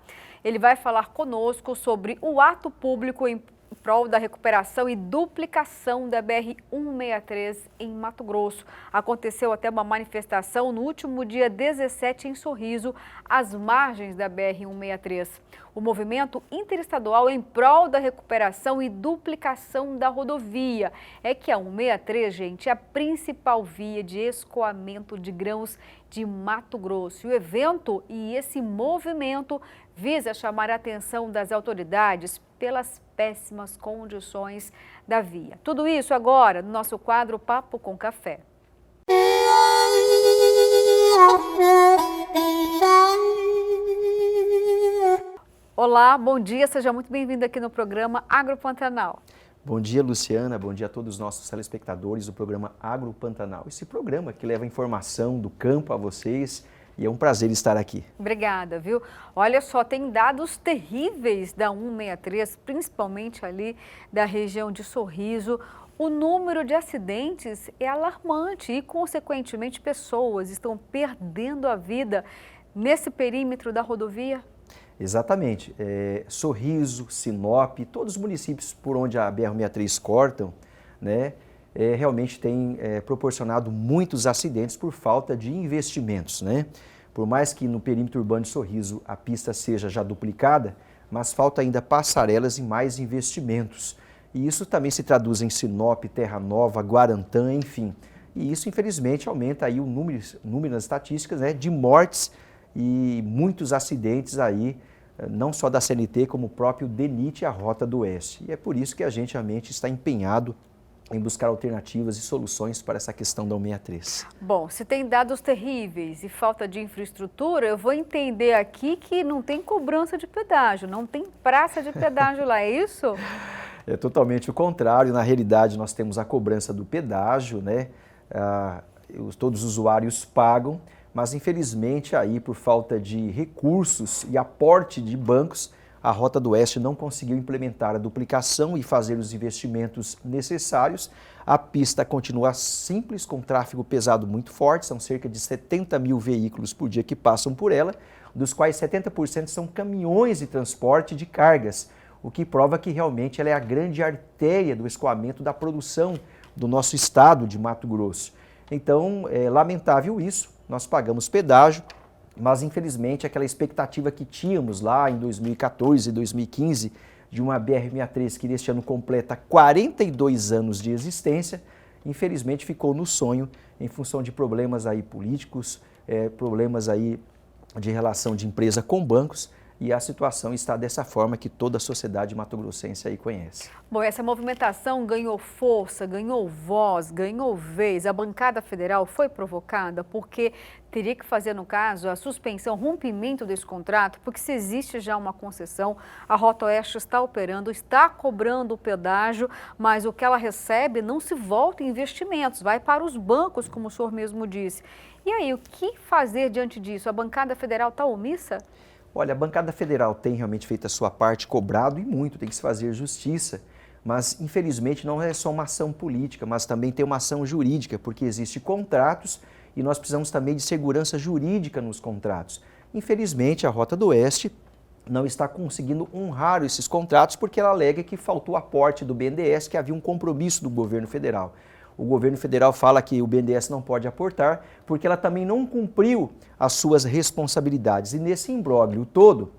A: Ele vai falar conosco sobre o ato público em prol da recuperação e duplicação da BR-163 em Mato Grosso. Aconteceu até uma manifestação no último dia 17 em Sorriso, às margens da BR-163. O movimento interestadual em prol da recuperação e duplicação da rodovia. É que a 163, gente, é a principal via de escoamento de grãos de Mato Grosso. E o evento e esse movimento visa chamar a atenção das autoridades pelas péssimas condições da via. Tudo isso agora no nosso quadro Papo com Café. Olá, bom dia, seja muito bem-vindo aqui no programa Agro Pantanal.
U: Bom dia, Luciana, bom dia a todos os nossos telespectadores do programa Agro Pantanal. Esse programa que leva informação do campo a vocês e é um prazer estar aqui.
A: Obrigada, viu? Olha só, tem dados terríveis da 163, principalmente ali da região de Sorriso. O número de acidentes é alarmante e, consequentemente, pessoas estão perdendo a vida nesse perímetro da rodovia.
U: Exatamente. Sorriso, Sinop, todos os municípios por onde a BR-163 cortam, né, realmente tem proporcionado muitos acidentes por falta de investimentos, né? Por mais que no perímetro urbano de Sorriso a pista seja já duplicada, mas falta ainda passarelas e mais investimentos. E isso também se traduz em Sinop, Terra Nova, Guarantã, enfim. E isso, infelizmente, aumenta aí o número nas estatísticas, né, de mortes e muitos acidentes aí, não só da CNT, como o próprio DENIT e a Rota do Oeste. E é por isso que a gente realmente está empenhado em buscar alternativas e soluções para essa questão da 163.
A: Bom, se tem dados terríveis e falta de infraestrutura, eu vou entender aqui que não tem cobrança de pedágio, não tem praça de pedágio lá, é isso?
U: É totalmente o contrário. Na realidade, nós temos a cobrança do pedágio, né? Todos os usuários pagam, mas infelizmente aí por falta de recursos e aporte de bancos, a Rota do Oeste não conseguiu implementar a duplicação e fazer os investimentos necessários. A pista continua simples, com tráfego pesado muito forte, são cerca de 70 mil veículos por dia que passam por ela, dos quais 70% são caminhões de transporte de cargas, o que prova que realmente ela é a grande artéria do escoamento da produção do nosso estado de Mato Grosso. Então, é lamentável isso, nós pagamos pedágio, mas infelizmente aquela expectativa que tínhamos lá em 2014 e 2015 de uma BR-163 que neste ano completa 42 anos de existência, infelizmente ficou no sonho em função de problemas aí políticos, problemas aí de relação de empresa com bancos, e a situação está dessa forma que toda a sociedade mato-grossense aí conhece.
A: Bom, essa movimentação ganhou força, ganhou voz, ganhou vez. A bancada federal foi provocada porque teria que fazer, no caso, a suspensão, rompimento desse contrato, porque se existe já uma concessão, a Rota Oeste está operando, está cobrando o pedágio, mas o que ela recebe não se volta em investimentos, vai para os bancos, como o senhor mesmo disse. E aí, o que fazer diante disso? A bancada federal está omissa?
U: Olha, a bancada federal tem realmente feito a sua parte, cobrado e muito, tem que se fazer justiça, mas infelizmente não é só uma ação política, mas também tem uma ação jurídica, porque existem contratos e nós precisamos também de segurança jurídica nos contratos. Infelizmente, a Rota do Oeste não está conseguindo honrar esses contratos porque ela alega que faltou aporte do BNDES, que havia um compromisso do governo federal. O governo federal fala que o BNDES não pode aportar porque ela também não cumpriu as suas responsabilidades. E nesse imbróglio todo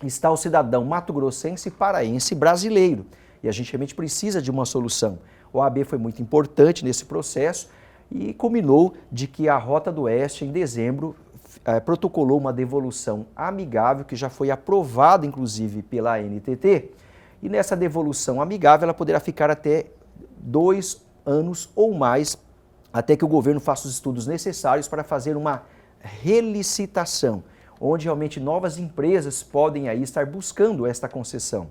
U: está o cidadão mato-grossense, paraense, brasileiro. E a gente realmente precisa de uma solução. O OAB foi muito importante nesse processo e culminou de que a Rota do Oeste, em dezembro, protocolou uma devolução amigável que já foi aprovada, inclusive, pela ANTT. E nessa devolução amigável ela poderá ficar até 2 anos ou mais, até que o governo faça os estudos necessários para fazer uma relicitação, onde realmente novas empresas podem aí estar buscando esta concessão.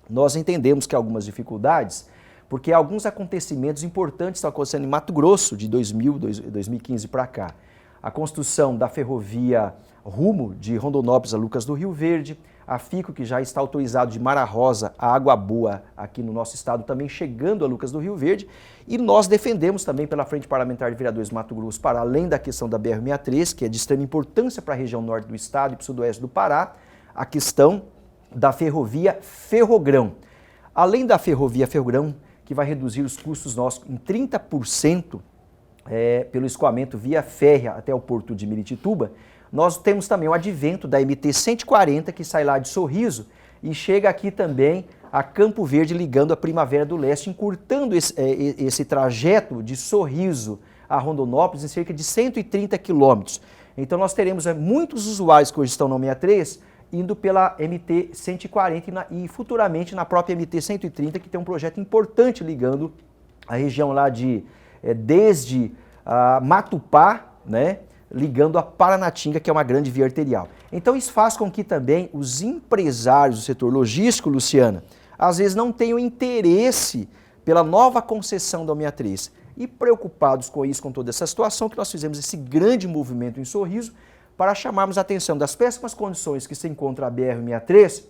U: Nós entendemos que há algumas dificuldades, porque alguns acontecimentos importantes estão acontecendo em Mato Grosso de 2015 para cá. A construção da ferrovia Rumo de Rondonópolis a Lucas do Rio Verde, a FICO, que já está autorizado de Mara Rosa a Água Boa aqui no nosso estado, também chegando a Lucas do Rio Verde. E nós defendemos também pela Frente Parlamentar de Vereadores Mato Grosso, para além da questão da BR-63, que é de extrema importância para a região norte do estado e para o sudoeste do Pará, a questão da ferrovia Ferrogrão. Além da ferrovia Ferrogrão, que vai reduzir os custos nossos em 30% pelo escoamento via férrea até o porto de Miritituba, nós temos também o advento da MT-140, que sai lá de Sorriso e chega aqui também a Campo Verde, ligando a Primavera do Leste, encurtando esse trajeto de Sorriso a Rondonópolis em cerca de 130 quilômetros. Então nós teremos muitos usuários que hoje estão na 63 indo pela MT-140 e futuramente na própria MT-130, que tem um projeto importante ligando a região lá desde Matupá, né? Ligando a Paranatinga, que é uma grande via arterial. Então isso faz com que também os empresários do setor logístico, Luciana, às vezes não tenham interesse pela nova concessão da 63. E preocupados com isso, com toda essa situação, que nós fizemos esse grande movimento em Sorriso para chamarmos a atenção das péssimas condições que se encontra a BR-63,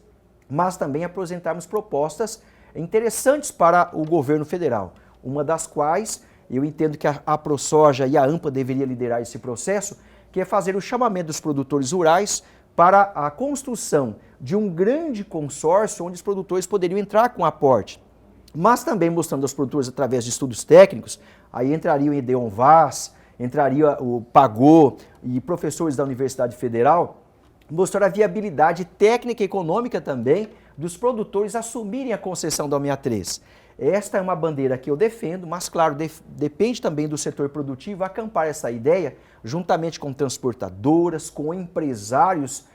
U: mas também apresentarmos propostas interessantes para o governo federal, uma das quais eu entendo que a ProSoja e a AMPA deveriam liderar esse processo, que é fazer o chamamento dos produtores rurais para a construção de um grande consórcio onde os produtores poderiam entrar com aporte, mas também mostrando aos produtores através de estudos técnicos, aí entrariam o Edeon Vaz, entraria o Pagô e professores da Universidade Federal, mostrar a viabilidade técnica e econômica também dos produtores assumirem a concessão da 63. Esta é uma bandeira que eu defendo, mas claro, depende também do setor produtivo acampar essa ideia juntamente com transportadoras, com empresários,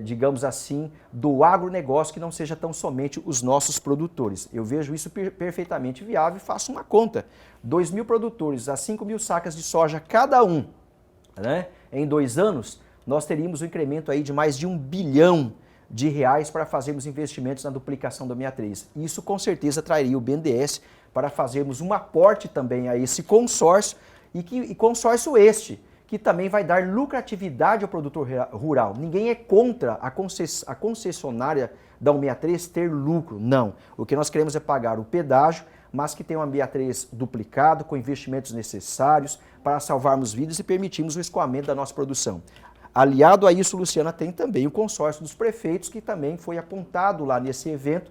U: digamos assim, do agronegócio, que não seja tão somente os nossos produtores. Eu vejo isso perfeitamente viável e faço uma conta. 2.000 produtores a 5.000 sacas de soja cada um, né? Em 2 anos, nós teríamos um incremento aí de mais de R$1 bilhão para fazermos investimentos na duplicação da 63. Isso com certeza traria o BNDES para fazermos um aporte também a esse consórcio e consórcio este, que também vai dar lucratividade ao produtor rural. Ninguém é contra a concessionária da 63 ter lucro, não. O que nós queremos é pagar o pedágio, mas que tenha uma 63 duplicado, com investimentos necessários para salvarmos vidas e permitirmos o escoamento da nossa produção. Aliado a isso, Luciana, tem também o consórcio dos prefeitos, que também foi apontado lá nesse evento.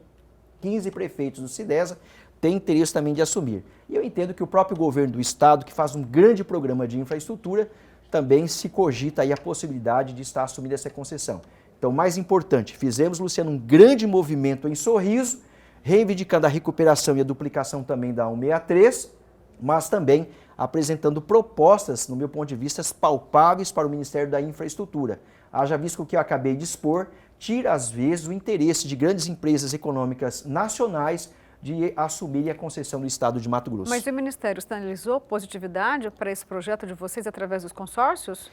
U: 15 prefeitos do Cidesa têm interesse também de assumir. E eu entendo que o próprio governo do estado, que faz um grande programa de infraestrutura, também se cogita aí a possibilidade de estar assumindo essa concessão. Então, mais importante, fizemos, Luciano, um grande movimento em Sorriso, reivindicando a recuperação e a duplicação também da 163, mas também apresentando propostas, no meu ponto de vista, palpáveis para o Ministério da Infraestrutura. Haja visto o que eu acabei de expor, tira, às vezes, o interesse de grandes empresas econômicas nacionais de assumirem a concessão do Estado de Mato Grosso.
A: Mas o Ministério sinalizou positividade para esse projeto de vocês através dos consórcios?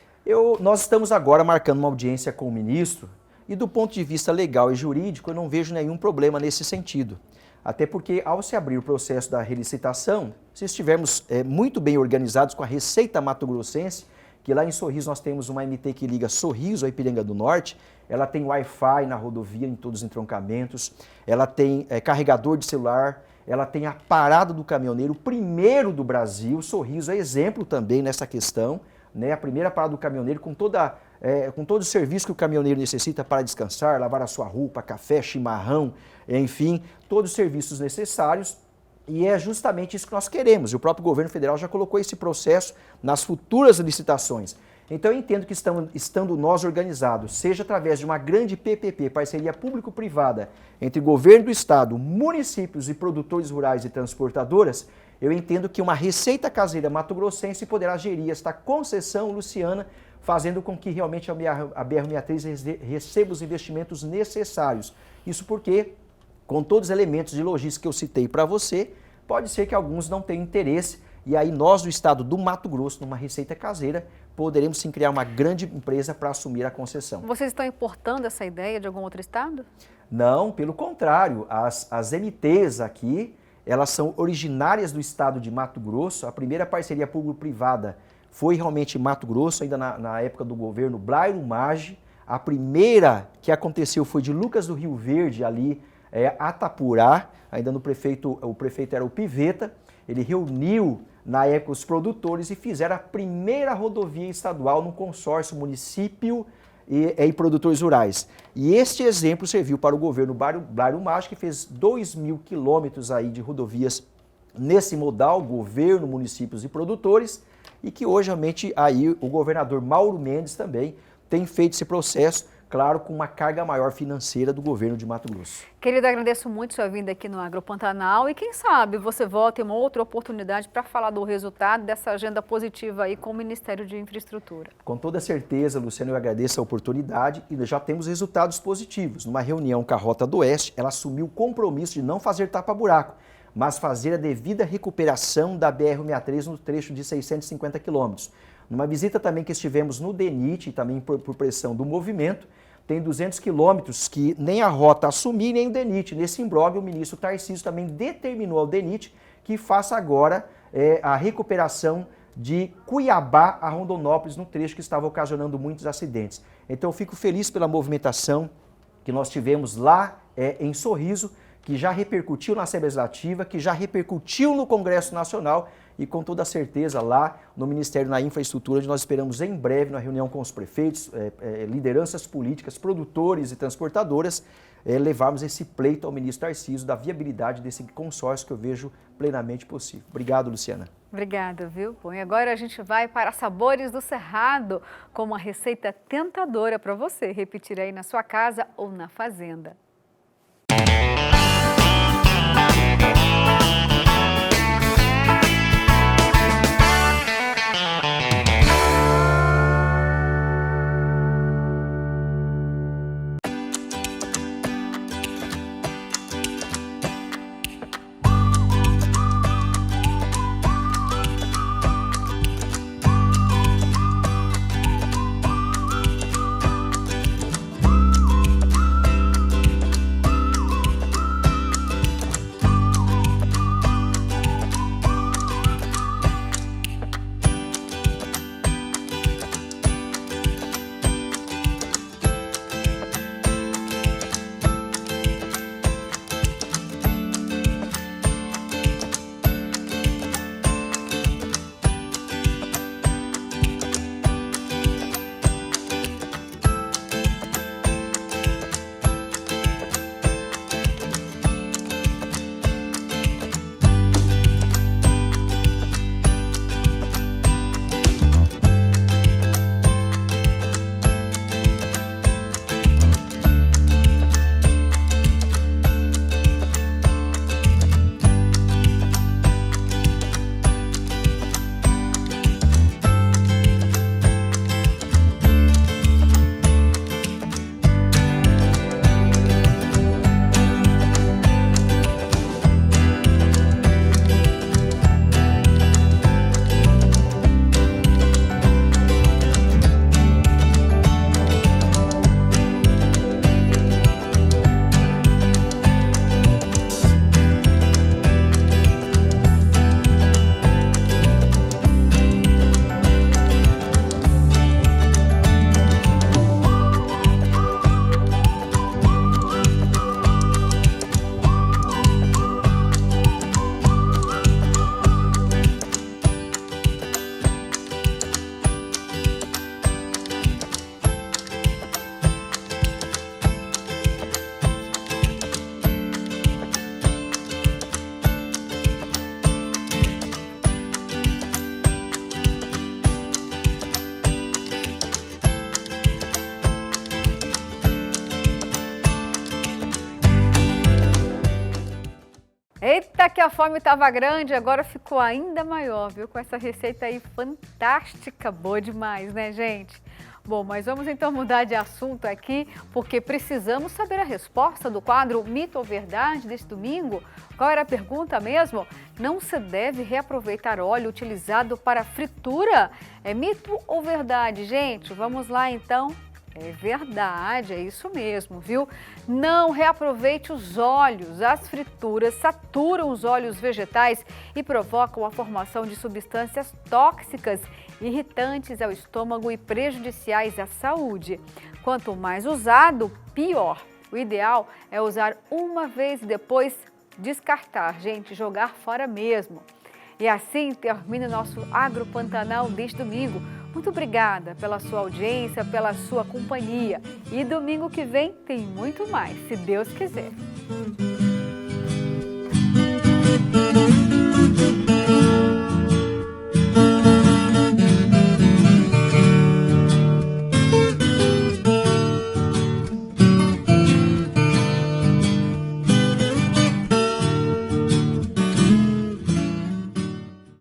U: Nós estamos agora marcando uma audiência com o ministro e do ponto de vista legal e jurídico eu não vejo nenhum problema nesse sentido. Até porque ao se abrir o processo da relicitação, se estivermos muito bem organizados com a Receita Mato Grossense, que lá em Sorriso nós temos uma MT que liga Sorriso a Ipiranga do Norte, ela tem Wi-Fi na rodovia em todos os entroncamentos, ela tem carregador de celular, ela tem a parada do caminhoneiro, o primeiro do Brasil, Sorriso é exemplo também nessa questão, né? A primeira parada do caminhoneiro com todo o serviço que o caminhoneiro necessita para descansar, lavar a sua roupa, café, chimarrão, enfim, todos os serviços necessários. E é justamente isso que nós queremos. E o próprio governo federal já colocou esse processo nas futuras licitações. Então eu entendo que estando nós organizados, seja através de uma grande PPP, parceria público-privada, entre governo do estado, municípios e produtores rurais e transportadoras, eu entendo que uma Receita Caseira mato-grossense poderá gerir esta concessão, Luciana, fazendo com que realmente a BR-63 receba os investimentos necessários. Isso porque, com todos os elementos de logística que eu citei para você, pode ser que alguns não tenham interesse e aí nós do estado do Mato Grosso, numa Receita Caseira, poderemos sim criar uma grande empresa para assumir a concessão.
A: Vocês estão importando essa ideia de algum outro estado?
U: Não, pelo contrário, as MTs aqui, elas são originárias do estado de Mato Grosso. A primeira parceria público-privada foi realmente em Mato Grosso, ainda na época do governo Blairo Maggi. A primeira que aconteceu foi de Lucas do Rio Verde, ali Atapurá, ainda o prefeito era o Piveta. Ele reuniu na época os produtores e fizeram a primeira rodovia estadual no consórcio município e produtores rurais. E este exemplo serviu para o governo Blairo Maggi, que fez 2.000 quilômetros aí de rodovias nesse modal, governo, municípios e produtores, e que hoje realmente aí o governador Mauro Mendes também tem feito esse processo, claro, com uma carga maior financeira do governo de Mato Grosso.
A: Querida, agradeço muito sua vinda aqui no Agropantanal e quem sabe você volta em uma outra oportunidade para falar do resultado dessa agenda positiva aí com o Ministério de Infraestrutura.
U: Com toda certeza, Luciano, eu agradeço a oportunidade e já temos resultados positivos. Numa reunião com a Rota do Oeste, ela assumiu o compromisso de não fazer tapa-buraco, mas fazer a devida recuperação da BR-63 no trecho de 650 quilômetros. Numa visita também que estivemos no DENIT, também por pressão do movimento, tem 200 quilômetros que nem a Rota assumir, nem o DENIT. Nesse imbróglio, o ministro Tarcísio também determinou ao DENIT que faça agora a recuperação de Cuiabá a Rondonópolis, no trecho que estava ocasionando muitos acidentes. Então, eu fico feliz pela movimentação que nós tivemos lá em Sorriso, que já repercutiu na Assembleia Legislativa, que já repercutiu no Congresso Nacional e com toda certeza lá no Ministério da Infraestrutura, onde nós esperamos em breve, na reunião com os prefeitos, lideranças políticas, produtores e transportadoras, levarmos esse pleito ao ministro Tarcísio da viabilidade desse consórcio que eu vejo plenamente possível. Obrigado, Luciana.
A: Obrigada, viu? Bom, e agora a gente vai para Sabores do Cerrado, com uma receita tentadora para você repetir aí na sua casa ou na fazenda. Eita, que a fome estava grande, agora ficou ainda maior, viu? Com essa receita aí fantástica, boa demais, né, gente? Bom, mas vamos então mudar de assunto aqui, porque precisamos saber a resposta do quadro Mito ou Verdade deste domingo. Qual era a pergunta mesmo? Não se deve reaproveitar óleo utilizado para fritura? É mito ou verdade, gente? Vamos lá então. É verdade, é isso mesmo, viu? Não reaproveite os óleos. As frituras saturam os óleos vegetais e provocam a formação de substâncias tóxicas, irritantes ao estômago e prejudiciais à saúde. Quanto mais usado, pior. O ideal é usar uma vez e depois descartar, gente, jogar fora mesmo. E assim termina o nosso Agro Pantanal deste domingo. Muito obrigada pela sua audiência, pela sua companhia. E domingo que vem tem muito mais, se Deus quiser.